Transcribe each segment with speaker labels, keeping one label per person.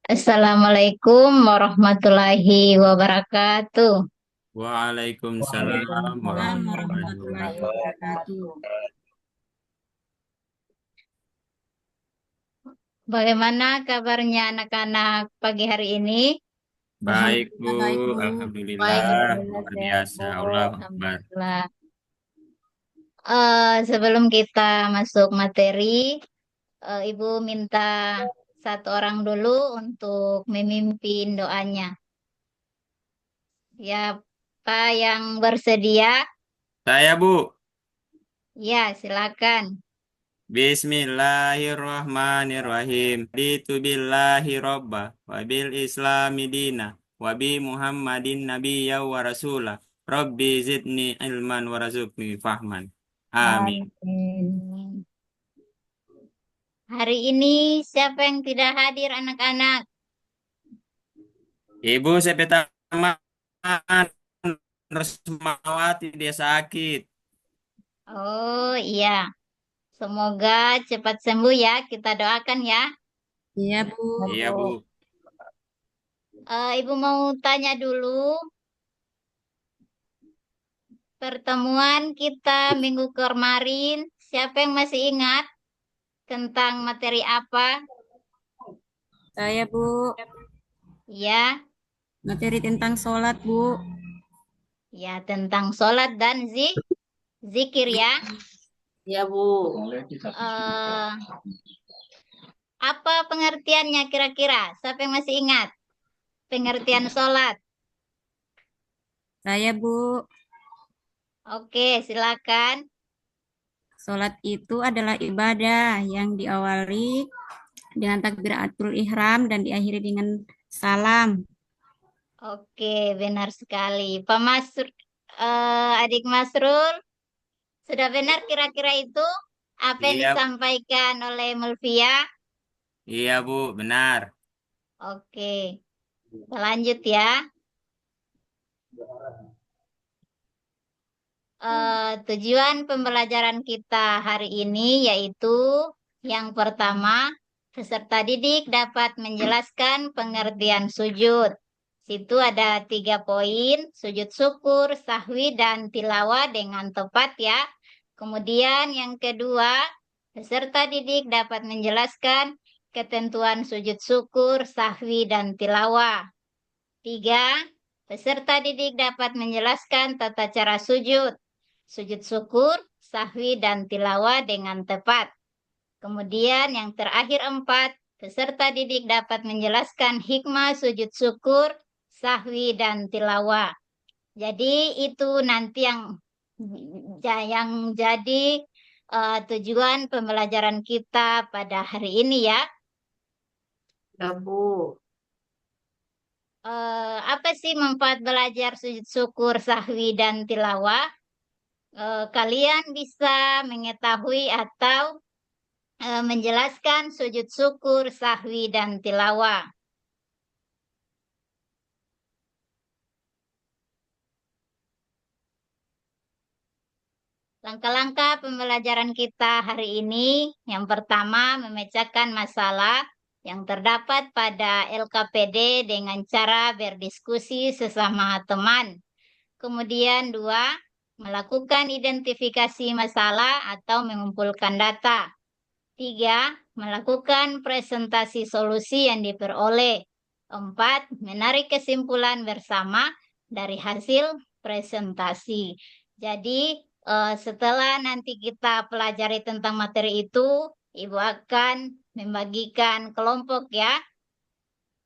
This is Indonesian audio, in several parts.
Speaker 1: Assalamualaikum warahmatullahi wabarakatuh.
Speaker 2: Waalaikumsalam
Speaker 3: Waalaikumsalam
Speaker 2: warahmatullahi
Speaker 3: warahmatullahi
Speaker 2: wabarakatuh.
Speaker 3: wabarakatuh.
Speaker 1: Bagaimana kabarnya anak-anak pagi hari ini?
Speaker 2: Baik, Bu.
Speaker 3: Alhamdulillah baik, Bu.
Speaker 2: Alhamdulillah.
Speaker 1: Alhamdulillah
Speaker 2: Luar
Speaker 1: sehat,
Speaker 2: biasa.
Speaker 1: Bu.
Speaker 2: Allah Akbar.
Speaker 1: Alhamdulillah. Sebelum kita masuk materi, Ibu minta satu orang dulu untuk memimpin doanya. Siapa yang bersedia?
Speaker 2: Saya, Bu.
Speaker 1: Ya, silakan.
Speaker 2: Bismillahirrahmanirrahim. Ditu billahi robba. Wabil islami dina. Wabi Muhammadin nabiyya wa rasulah. Rabbi zidni ilman warazukni fahman. Amin.
Speaker 1: Amin. Hari ini siapa yang tidak hadir anak-anak?
Speaker 2: Ibu Sepetaman Resmawati dia sakit.
Speaker 1: Oh iya, semoga cepat sembuh ya. Kita doakan ya.
Speaker 3: Iya, Bu.
Speaker 2: Iya, Bu.
Speaker 1: Ibu mau tanya dulu, pertemuan kita minggu kemarin, siapa yang masih ingat tentang materi apa?
Speaker 3: Saya, Bu.
Speaker 1: Ya,
Speaker 3: Materi tentang sholat, Bu.
Speaker 1: ya tentang sholat dan zikir ya.
Speaker 3: Iya, Bu.
Speaker 1: Eh, apa pengertiannya kira-kira? Siapa yang masih ingat pengertian sholat?
Speaker 3: Saya, Bu.
Speaker 1: Oke, silakan.
Speaker 3: Sholat itu adalah ibadah yang diawali dengan takbiratul ihram dan diakhiri dengan salam.
Speaker 1: Oke, benar sekali. Pak Masrul, adik Masrul, sudah benar kira-kira itu apa yang
Speaker 2: Iya,
Speaker 1: disampaikan oleh Mulfia?
Speaker 2: iya, Bu, benar.
Speaker 1: Oke, kita lanjut ya. Tujuan pembelajaran kita hari ini yaitu yang pertama, peserta didik dapat menjelaskan pengertian sujud. Situ ada 3 poin, sujud syukur, sahwi, dan tilawah dengan tepat ya. Kemudian yang kedua, peserta didik dapat menjelaskan ketentuan sujud syukur, sahwi, dan tilawah. 3, peserta didik dapat menjelaskan tata cara sujud, sujud syukur, sahwi, dan tilawah dengan tepat. Kemudian yang terakhir 4, peserta didik dapat menjelaskan hikmah sujud syukur, sahwi, dan tilawah. Jadi itu nanti yang jadi tujuan pembelajaran kita pada hari ini ya.
Speaker 3: Ya, Bu.
Speaker 1: Apa sih manfaat belajar sujud syukur, sahwi, dan tilawah? Kalian bisa mengetahui atau menjelaskan sujud syukur, sahwi, dan tilawah. Langkah-langkah pembelajaran kita hari ini, yang pertama memecahkan masalah yang terdapat pada LKPD dengan cara berdiskusi sesama teman. Kemudian 2, melakukan identifikasi masalah atau mengumpulkan data. 3, melakukan presentasi solusi yang diperoleh. 4, menarik kesimpulan bersama dari hasil presentasi. Jadi, setelah nanti kita pelajari tentang materi itu, Ibu akan membagikan kelompok ya,
Speaker 2: Ya,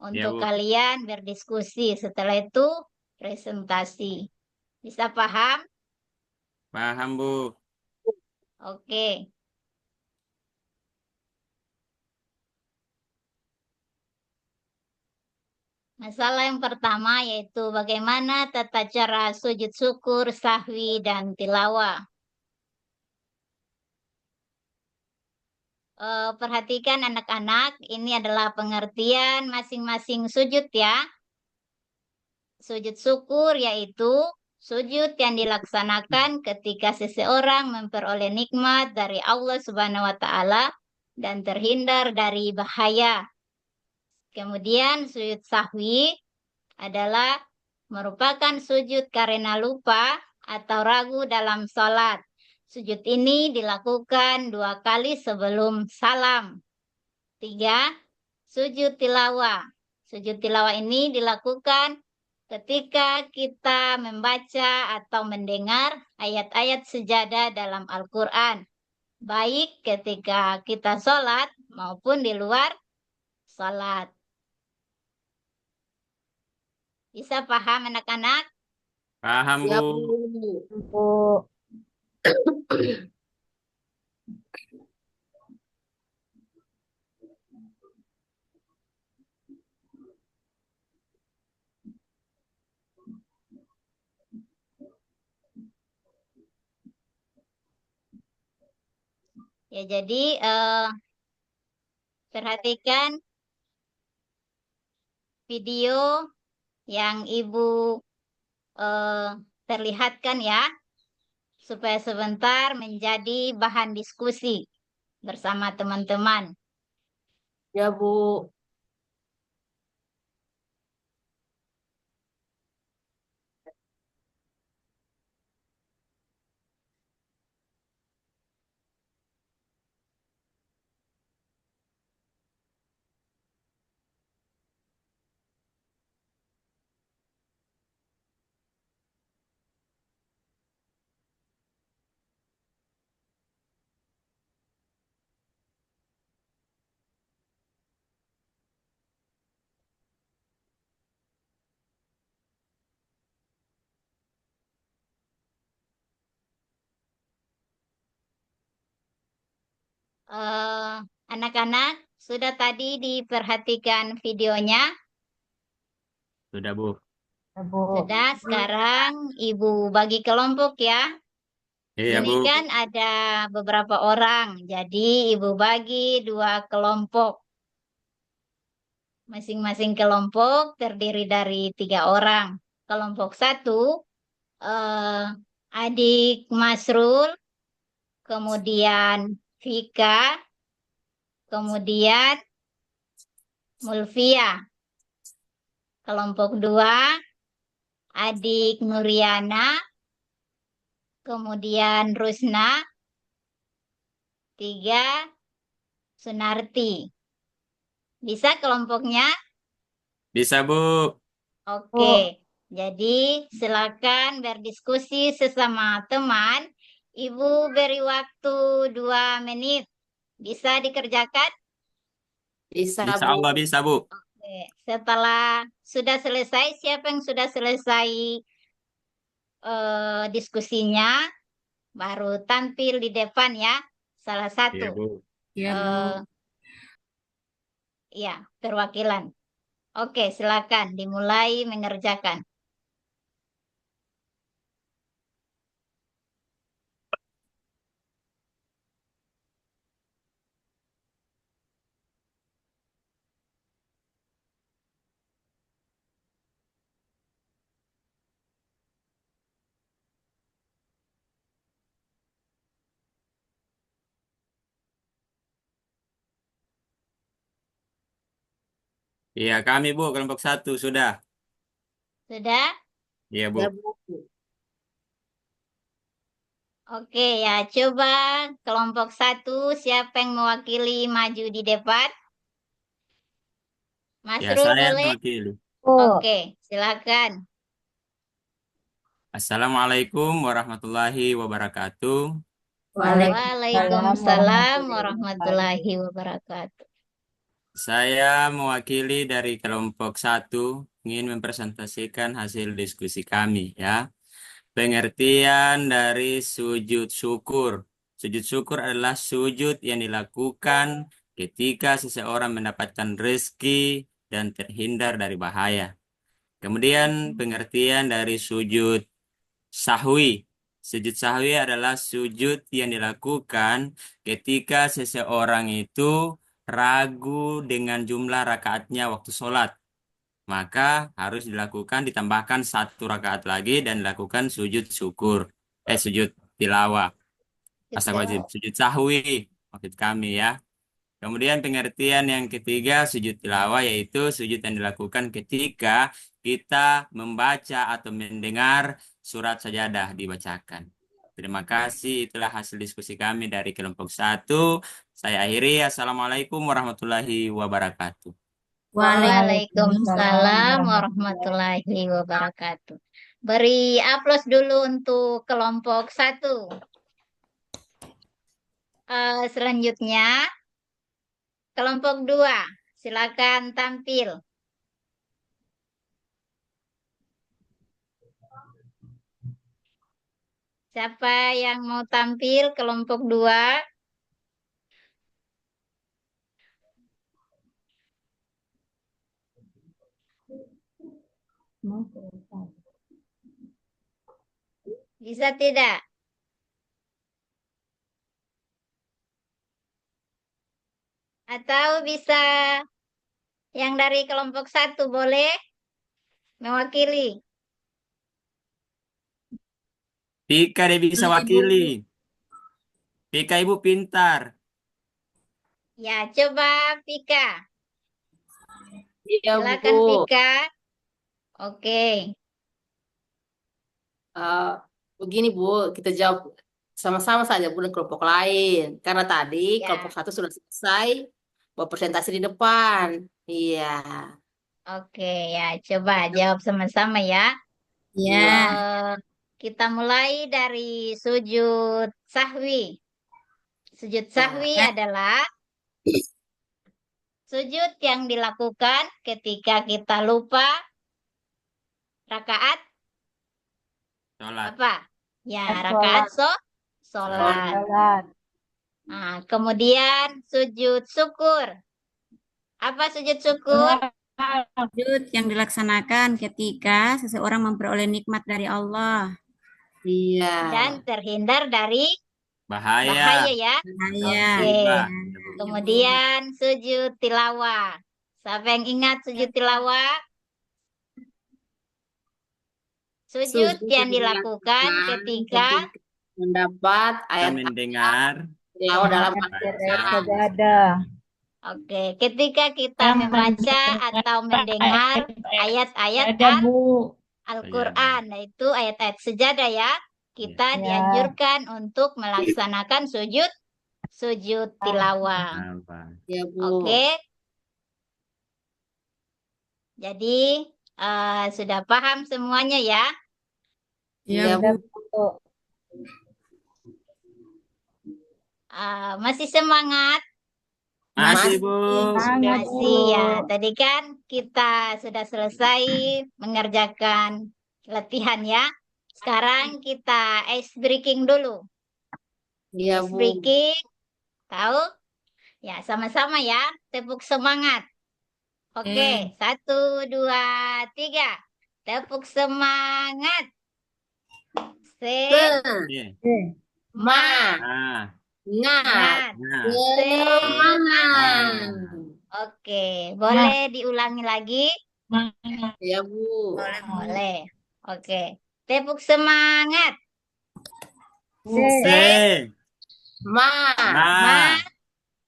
Speaker 1: untuk
Speaker 2: Bu.
Speaker 1: kalian berdiskusi. Setelah itu, presentasi. Bisa paham?
Speaker 2: Paham, Bu.
Speaker 1: Oke. Masalah yang pertama yaitu bagaimana tata cara sujud syukur, sahwi, dan tilawah. Perhatikan anak-anak, ini adalah pengertian masing-masing sujud ya. Sujud syukur yaitu sujud yang dilaksanakan ketika seseorang memperoleh nikmat dari Allah Subhanahu wa taala dan terhindar dari bahaya. Kemudian sujud sahwi adalah merupakan sujud karena lupa atau ragu dalam sholat. Sujud ini dilakukan 2 kali sebelum salam. 3. Sujud tilawah. Sujud tilawah ini dilakukan ketika kita membaca atau mendengar ayat-ayat sejadah dalam Al-Quran, baik ketika kita sholat maupun di luar sholat. Bisa paham anak-anak?
Speaker 2: Paham,
Speaker 4: Ya,
Speaker 2: Bu.
Speaker 4: Bu.
Speaker 1: Ya, jadi perhatikan video yang Ibu perlihatkan ya, supaya sebentar menjadi bahan diskusi bersama teman-teman.
Speaker 4: Ya, Bu.
Speaker 1: Anak-anak, sudah tadi diperhatikan videonya?
Speaker 2: Sudah, Bu.
Speaker 4: Ya, Bu.
Speaker 1: Sudah, sekarang Ibu bagi kelompok ya.
Speaker 2: Iya,
Speaker 1: Ini
Speaker 2: Bu.
Speaker 1: kan ada beberapa orang, jadi Ibu bagi 2 kelompok. Masing-masing kelompok terdiri dari 3 orang. Kelompok 1, adik Masrul, kemudian Vika, kemudian Mulfia. Kelompok 2, adik Nuriana, kemudian Rusna, 3, Sunarti. Bisa kelompoknya?
Speaker 2: Bisa, Bu.
Speaker 1: Oke, jadi silakan berdiskusi sesama teman. Ibu beri waktu 2 menit. Bisa dikerjakan?
Speaker 4: Bisa,
Speaker 2: Insya
Speaker 4: Bu.
Speaker 2: Allah bisa, Bu.
Speaker 1: Oke, setelah sudah selesai, siapa yang sudah selesai diskusinya, baru tampil di depan ya, salah
Speaker 2: Iya,
Speaker 1: satu.
Speaker 2: Bu.
Speaker 3: Ya, Bu.
Speaker 1: Ya, perwakilan. Oke, silakan dimulai mengerjakan.
Speaker 2: Iya, kami, Bu. Kelompok 1 sudah.
Speaker 1: Sudah?
Speaker 2: Iya, Bu.
Speaker 4: Ya, Bu.
Speaker 1: Oke ya, coba kelompok 1 siapa yang mewakili maju di depan?
Speaker 2: Ya,
Speaker 1: Masrul
Speaker 2: saya
Speaker 1: boleh?
Speaker 2: mewakili.
Speaker 1: Oke, silakan.
Speaker 2: Assalamualaikum warahmatullahi wabarakatuh.
Speaker 1: Waalaikumsalam warahmatullahi wabarakatuh.
Speaker 2: Saya mewakili dari kelompok 1 ingin mempresentasikan hasil diskusi kami ya. Pengertian dari sujud syukur. Sujud syukur adalah sujud yang dilakukan ketika seseorang mendapatkan rezeki dan terhindar dari bahaya. Kemudian pengertian dari sujud sahwi. Sujud sahwi adalah sujud yang dilakukan ketika seseorang itu ragu dengan jumlah rakaatnya waktu sholat. Maka harus dilakukan ditambahkan 1 rakaat lagi dan dilakukan sujud syukur. Sujud tilawah. Astagfirullahaladzim. Sujud sahwi maksud kami ya. Kemudian pengertian yang ketiga sujud tilawah yaitu sujud yang dilakukan ketika kita membaca atau mendengar surat sajadah dibacakan. Terima kasih, itulah hasil diskusi kami dari kelompok 1. Saya akhiri, Assalamualaikum warahmatullahi wabarakatuh.
Speaker 1: Waalaikumsalam warahmatullahi wabarakatuh. Beri aplaus dulu untuk kelompok 1. Selanjutnya, kelompok 2. Silakan tampil. Siapa yang mau tampil kelompok 2? Bisa tidak? Atau bisa yang dari kelompok 1 boleh mewakili?
Speaker 2: Pika dia bisa wakili. Pika ibu pintar.
Speaker 1: Ya, coba Pika.
Speaker 4: Iya,
Speaker 1: Silakan
Speaker 4: Bu.
Speaker 1: Pika. Oke.
Speaker 4: Eh, Begini, Bu, kita jawab sama-sama saja, Bu, dengan kelompok lain. Karena tadi
Speaker 1: Ya.
Speaker 4: kelompok 1 sudah selesai berpresentasi di depan. Iya.
Speaker 1: Oke, ya, coba jawab sama-sama ya.
Speaker 3: Ya,
Speaker 1: Eh, kita mulai dari sujud sahwi. Sujud sahwi adalah sujud yang dilakukan ketika kita lupa rakaat
Speaker 2: Sholat.
Speaker 1: apa? Ya, rakaat sholat. Nah, kemudian sujud syukur. Apa sujud syukur?
Speaker 3: sujud yang dilaksanakan ketika seseorang memperoleh nikmat dari Allah.
Speaker 4: Iya.
Speaker 1: Dan terhindar dari
Speaker 2: Bahaya.
Speaker 1: bahaya ya.
Speaker 3: Saya.
Speaker 1: Oke.
Speaker 2: Riba.
Speaker 1: Kemudian sujud tilawah. Siapa yang ingat sujud tilawah? Sujud yang dilakukan ketika
Speaker 4: mendapat
Speaker 2: Kita
Speaker 4: ayat
Speaker 2: mendengar
Speaker 4: tilawah dalam
Speaker 2: bacaan.
Speaker 1: Oke, ketika kita membaca atau mendengar ayat-ayat Al-Quran, nah itu ayat-ayat sejadah ya, kita dianjurkan untuk melaksanakan sujud tilawah.
Speaker 2: Apa?
Speaker 4: Ya, Bu.
Speaker 1: Oke, jadi sudah paham semuanya ya?
Speaker 4: Iya, Bu.
Speaker 1: Masih semangat?
Speaker 2: Masih, Bu.
Speaker 1: Masih ya. Tadi kan kita sudah selesai mengerjakan latihan ya. Sekarang kita ice breaking dulu.
Speaker 4: Iya,
Speaker 1: Ice
Speaker 4: Bu.
Speaker 1: breaking, tahu? Ya, sama-sama ya. Tepuk semangat. Oke, 1, 2, 3. Tepuk semangat.
Speaker 2: Iya.
Speaker 4: Ma.
Speaker 2: Ah.
Speaker 4: Ngat.
Speaker 2: Nah.
Speaker 4: Semangat.
Speaker 1: Oke, boleh diulangi lagi?
Speaker 4: Ya, Bu.
Speaker 1: Boleh. Oke. Tepuk semangat.
Speaker 2: Se.
Speaker 4: Ma.
Speaker 2: Ma.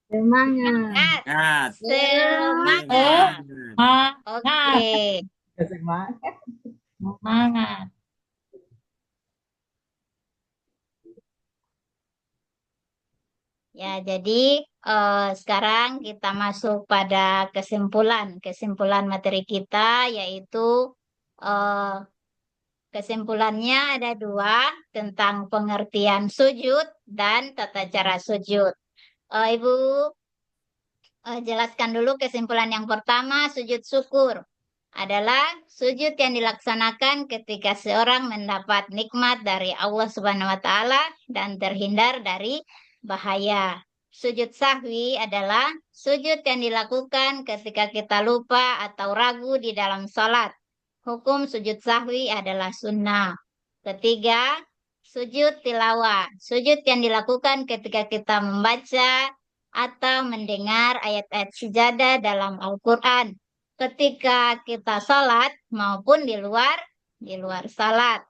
Speaker 1: Semangat.
Speaker 2: Ngat.
Speaker 1: Semangat. Oke. Ya, jadi sekarang kita masuk pada kesimpulan materi kita, yaitu eh, kesimpulannya ada 2 tentang pengertian sujud dan tata cara sujud. Ibu jelaskan dulu kesimpulan yang pertama, sujud syukur adalah sujud yang dilaksanakan ketika seorang mendapat nikmat dari Allah Subhanahu wa taala dan terhindar dari bahaya. Sujud sahwi adalah sujud yang dilakukan ketika kita lupa atau ragu di dalam sholat. Hukum sujud sahwi adalah sunnah. Ketiga, sujud tilawah. Sujud yang dilakukan ketika kita membaca atau mendengar ayat-ayat sejadah dalam Al-Quran ketika kita sholat maupun di luar sholat.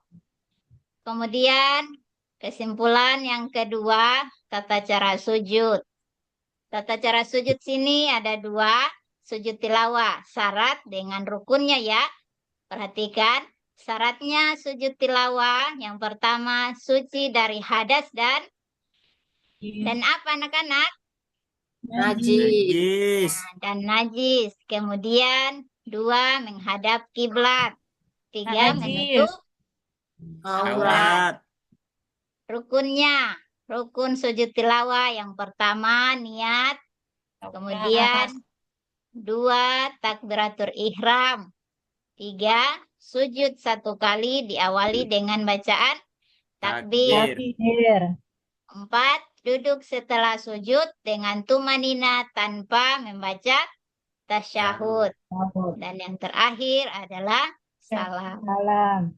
Speaker 1: Kemudian kesimpulan yang kedua, tata cara sujud. Tata cara sujud sini ada dua, sujud tilawah, syarat dengan rukunnya ya. Perhatikan, syaratnya sujud tilawah yang pertama suci dari hadas dan apa anak-anak?
Speaker 4: Najis.
Speaker 2: Najis.
Speaker 1: Dan najis. Kemudian dua menghadap kiblat. Tiga menutup aurat.
Speaker 2: Aurat.
Speaker 1: Rukunnya, rukun sujud tilawah yang pertama niat, kemudian dua takbiratul ihram, tiga sujud satu kali diawali dengan bacaan takbir,
Speaker 2: Takbir.
Speaker 1: empat duduk setelah sujud dengan tumanina tanpa membaca tasyahud, dan yang terakhir adalah salam.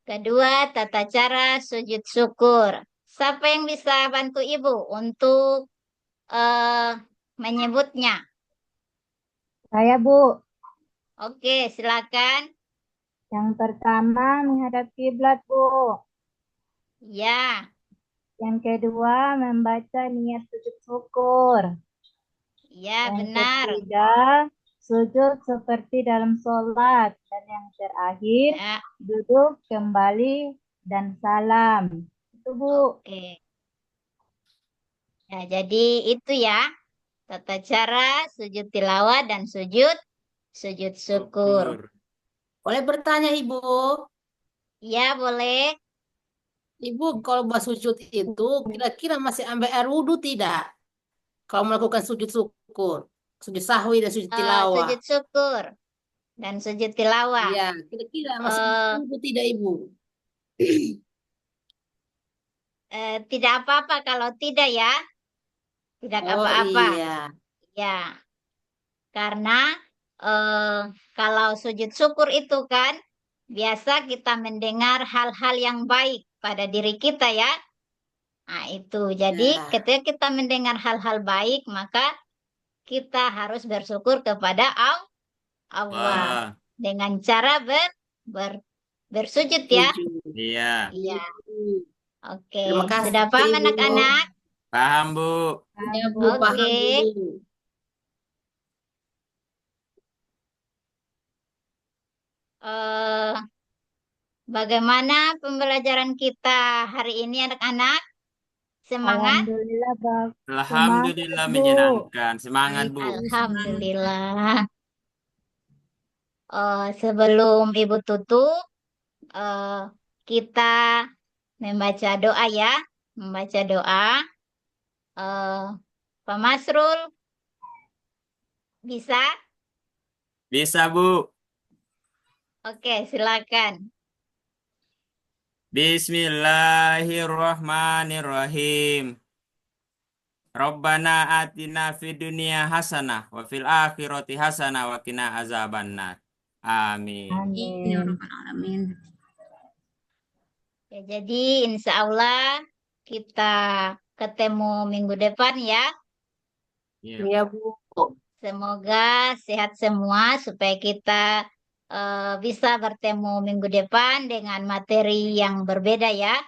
Speaker 1: Kedua, tata cara sujud syukur. Siapa yang bisa bantu Ibu untuk menyebutnya?
Speaker 5: Saya, Bu.
Speaker 1: Oke, silakan.
Speaker 5: Yang pertama menghadap kiblat, Bu.
Speaker 1: Ya,
Speaker 5: Yang kedua membaca niat sujud syukur.
Speaker 1: ya
Speaker 5: Yang
Speaker 1: benar.
Speaker 5: ketiga sujud seperti dalam sholat. Dan yang terakhir
Speaker 1: Ya,
Speaker 5: duduk kembali dan salam. Itu, Bu.
Speaker 1: oke. Ya, jadi itu ya tata cara sujud tilawah dan sujud syukur.
Speaker 2: Syukur.
Speaker 4: Boleh bertanya, Ibu?
Speaker 1: Ya, boleh.
Speaker 4: Ibu, kalau buat sujud itu kira-kira masih ambil air wudhu tidak? Kalau melakukan sujud syukur, sujud sahwi dan sujud tilawah.
Speaker 1: Sujud syukur dan sujud tilawah.
Speaker 4: Iya, kira-kira masih ambil wudhu tidak, Ibu?
Speaker 1: Tidak apa-apa kalau tidak ya. Tidak
Speaker 4: Oh
Speaker 1: apa-apa.
Speaker 4: iya.
Speaker 1: Ya, karena kalau sujud syukur itu kan biasa kita mendengar hal-hal yang baik pada diri kita ya. Nah, itu. Jadi
Speaker 4: Ya.
Speaker 1: ketika kita mendengar hal-hal baik, maka kita harus bersyukur kepada Allah
Speaker 2: Wah.
Speaker 1: dengan cara bersujud ya.
Speaker 4: Sujud.
Speaker 2: Iya.
Speaker 1: Iya. Oke.
Speaker 4: Terima kasih,
Speaker 1: Sudah paham
Speaker 4: Ibu.
Speaker 1: anak-anak?
Speaker 2: Paham, Bu.
Speaker 4: Ya, Bu,
Speaker 1: Oke.
Speaker 4: paham, Bu.
Speaker 1: Eh, Bagaimana pembelajaran kita hari ini anak-anak? Semangat?
Speaker 5: Alhamdulillah,
Speaker 2: Alhamdulillah
Speaker 5: Bu.
Speaker 2: menyenangkan. Semangat, Bu.
Speaker 1: Alhamdulillah. Sebelum Ibu tutup, kita membaca doa ya. Membaca doa. Pak Masrul, bisa?
Speaker 2: Bisa, Bu.
Speaker 1: Oke, silakan.
Speaker 2: Bismillahirrahmanirrahim. Rabbana atina fid dunya hasanah wa fil akhirati hasanah wa qina azabannar. Amin.
Speaker 3: Ya
Speaker 5: Amin.
Speaker 3: Rabbal Alamin.
Speaker 1: Ya, jadi insya Allah kita ketemu minggu depan ya.
Speaker 2: Iya.
Speaker 4: Iya, Bu.
Speaker 1: Semoga sehat semua supaya kita bisa bertemu minggu depan dengan materi yang berbeda ya.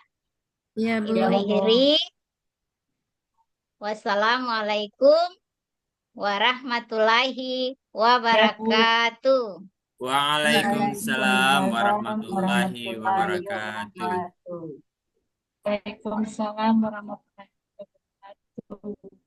Speaker 3: Iya, Bu.
Speaker 1: Ibu akhiri. Wassalamualaikum warahmatullahi wabarakatuh.
Speaker 2: Waalaikumsalam warahmatullahi wabarakatuh.
Speaker 5: Waalaikumsalam warahmatullahi wabarakatuh.